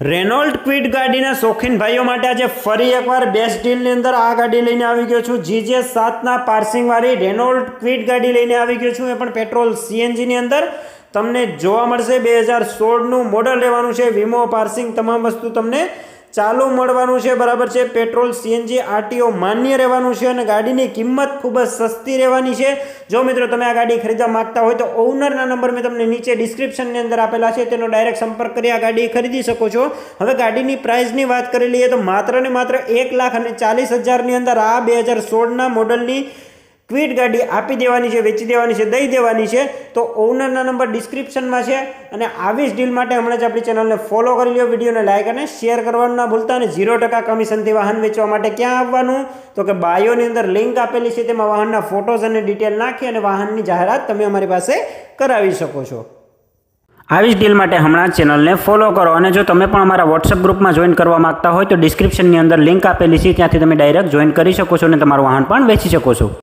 રેનોલ્ટ ક્વિડ ગાડીના શોખીન ભાઈઓ માટે આજે ફરી એકવાર બેસ્ટ ડીલની અંદર આ ગાડી લઈને આવી ગયો છું। GJ7ના પાર્સિંગવાળી રેનોલ્ટ ક્વિડ ગાડી લઈને આવી ગયો છું। એ પણ પેટ્રોલ CNGની અંદર તમને જોવા મળશે। 2016નું મોડલ રહેવાનું છે। વીમો પાર્સિંગ તમામ વસ્તુ તમને ચાલુ મળવાનું છે, બરાબર છે। પેટ્રોલ CNG RTO માન્ય રહેવાનું છે અને ગાડીની કિંમત ખૂબ જ સસ્તી રહેવાની છે। જો મિત્રો તમે આ ગાડી ખરીદવા માંગતા હોય તો ઓનરના નંબર મેં તમને નીચે ડિસ્ક્રિપ્શનની અંદર આપેલા છે, તેનો ડાયરેક્ટ સંપર્ક કરી આ ગાડી ખરીદી શકો છો। હવે ગાડીની પ્રાઇસની વાત કરી લઈએ તો માત્ર ને માત્ર 1,40,000ની અંદર આ 2016ના મોડલની ક્વિડ ગાડી આપી દેવાની છે, વેચી દેવાની છે, દઈ દેવાની છે। તો ઓનરના નંબર ડિસ્ક્રિપ્શનમાં છે અને આવી જ ડીલ માટે હમણાં જ આપણી ચેનલને ફોલો કરી લો, વિડીયોને લાઇક અને શેર કરવાનું ના ભૂલતા। અને 0% કમિશનથી વાહન વેચવા માટે ક્યાં આવવાનું તો કે બાયોની અંદર લિંક આપેલી છે, તેમાં વાહનના ફોટોઝ અને ડિટેલ નાખી અને વાહનની જાહેરાત તમે અમારી પાસે કરાવી શકો છો। આવી જ ડીલ માટે હમણાં જ ચેનલને ફોલો કરો અને જો તમે પણ અમારા વોટ્સઅપ ગ્રુપમાં જોઈન કરવા માંગતા હોય તો ડિસ્ક્રિપ્શનની અંદર લિંક આપેલી છે, ત્યાંથી તમે ડાયરેક્ટ જોઈન કરી શકો છો અને તમારું વાહન પણ વેચી શકો છો।